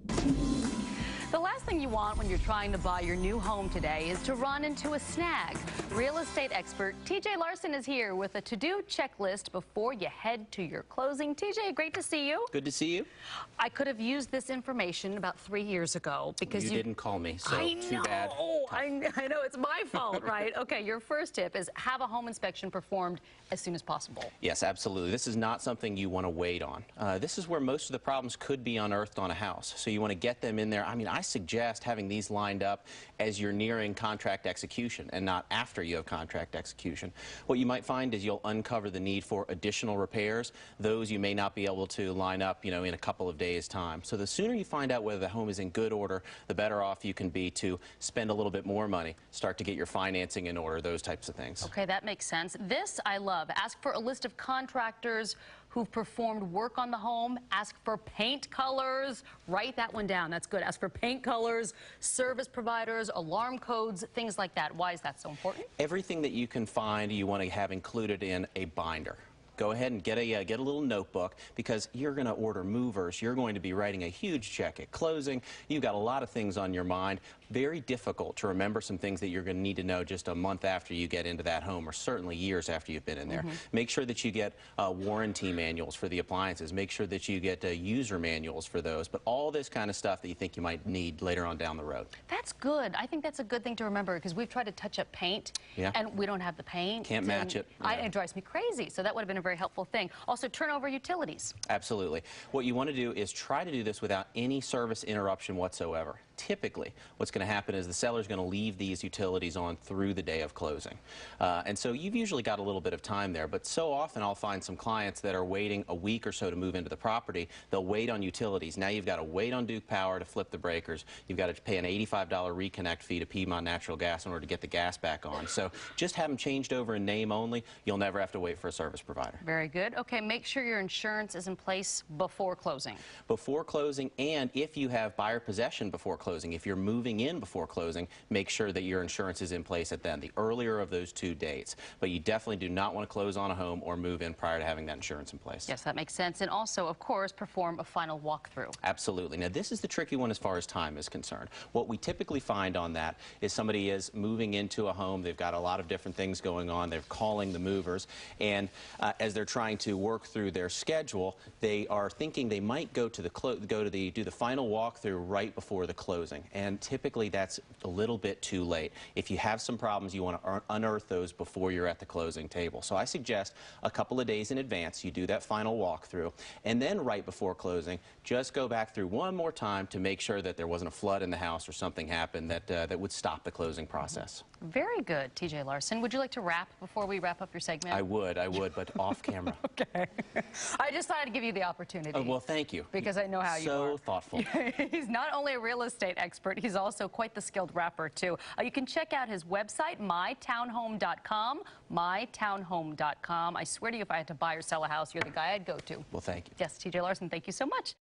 The last thing you want when you're trying to buy your new home today is to run into a snag. Real estate expert TJ Larson is here with a to-do checklist before you head to your closing. TJ, great to see you. Good to see you. I could have used this information about 3 years ago because you didn't call me, so too bad. I know, it's my fault, right? Okay, your first tip is have a home inspection performed as soon as possible. Yes, absolutely. This is not something you want to wait on. This is where most of the problems could be unearthed on a house, so you want to get them in there. I suggest having these lined up as you're nearing contract execution and not after you have contract execution. What you might find is you'll uncover the need for additional repairs. Those you may not be able to line up, in a couple of days' time. So the sooner you find out whether the home is in good order, the better off you can be to spend a little bit more money, start to get your financing in order, those types of things. Okay, that makes sense. This I love. Ask for a list of contractors who've performed work on the home. Ask for paint colors. Write that one down. That's good. Ask for paint colors, service providers, alarm codes, things like that. Why is that so important? Everything that you can find, you want to have included in a binder. Go ahead and get a little notebook, because you're going to order movers. You're going to be writing a huge check at closing. You've got a lot of things on your mind. Very difficult to remember some things that you're going to need to know just a month after you get into that home, or certainly years after you've been in there. Make sure that you get warranty manuals for the appliances. Make sure that you get user manuals for those. But all this kind of stuff that you think you might need later on down the road. That's good. I think that's a good thing to remember, because we've tried to touch up paint, and we don't have the paint. Can't match it. It drives me crazy. So that would have been a very helpful thing. Also, turn over utilities. Absolutely. What you want to do is try to do this without any service interruption whatsoever. Typically, what's going to happen is the seller is going to leave these utilities on through the day of closing. And so you've usually got a little bit of time there, but so often I'll find some clients that are waiting a week or so to move into the property. They'll wait on utilities. Now you've got to wait on Duke Power to flip the breakers. You've got to pay an $85 reconnect fee to Piedmont Natural Gas in order to get the gas back on. So just have them changed over in name only. You'll never have to wait for a service provider. Very good. Okay, make sure your insurance is in place before closing. Before closing, and if you have buyer possession before closing, if you're moving in before closing, make sure that your insurance is in place at then, the earlier of those two dates. But you definitely do not want to close on a home or move in prior to having that insurance in place. Yes, that makes sense. And also, of course, perform a final walkthrough. Absolutely. Now, this is the tricky one as far as time is concerned. What we typically find on that is somebody is moving into a home. They've got a lot of different things going on. They're calling the movers, and as they're trying to work through their schedule, they are thinking they might do the final walkthrough right before the closing. And typically that's a little bit too late. If you have some problems, you want to unearth those before you're at the closing table. So I suggest a couple of days in advance you do that final walkthrough, and then right before closing, just go back through one more time to make sure that there wasn't a flood in the house or something happened that would stop the closing process. Very good, TJ Larson. Would you like to wrap before we wrap up your segment? I would, but off camera. Okay. I just thought I'd give you the opportunity. Oh, well, thank you. Because I know how you are. So thoughtful. He's not only a real estate expert, he's also quite the skilled rapper, too. You can check out his website, mytownhome.com, mytownhome.com. I swear to you, if I had to buy or sell a house, you're the guy I'd go to. Well, thank you. Yes, TJ Larson, thank you so much.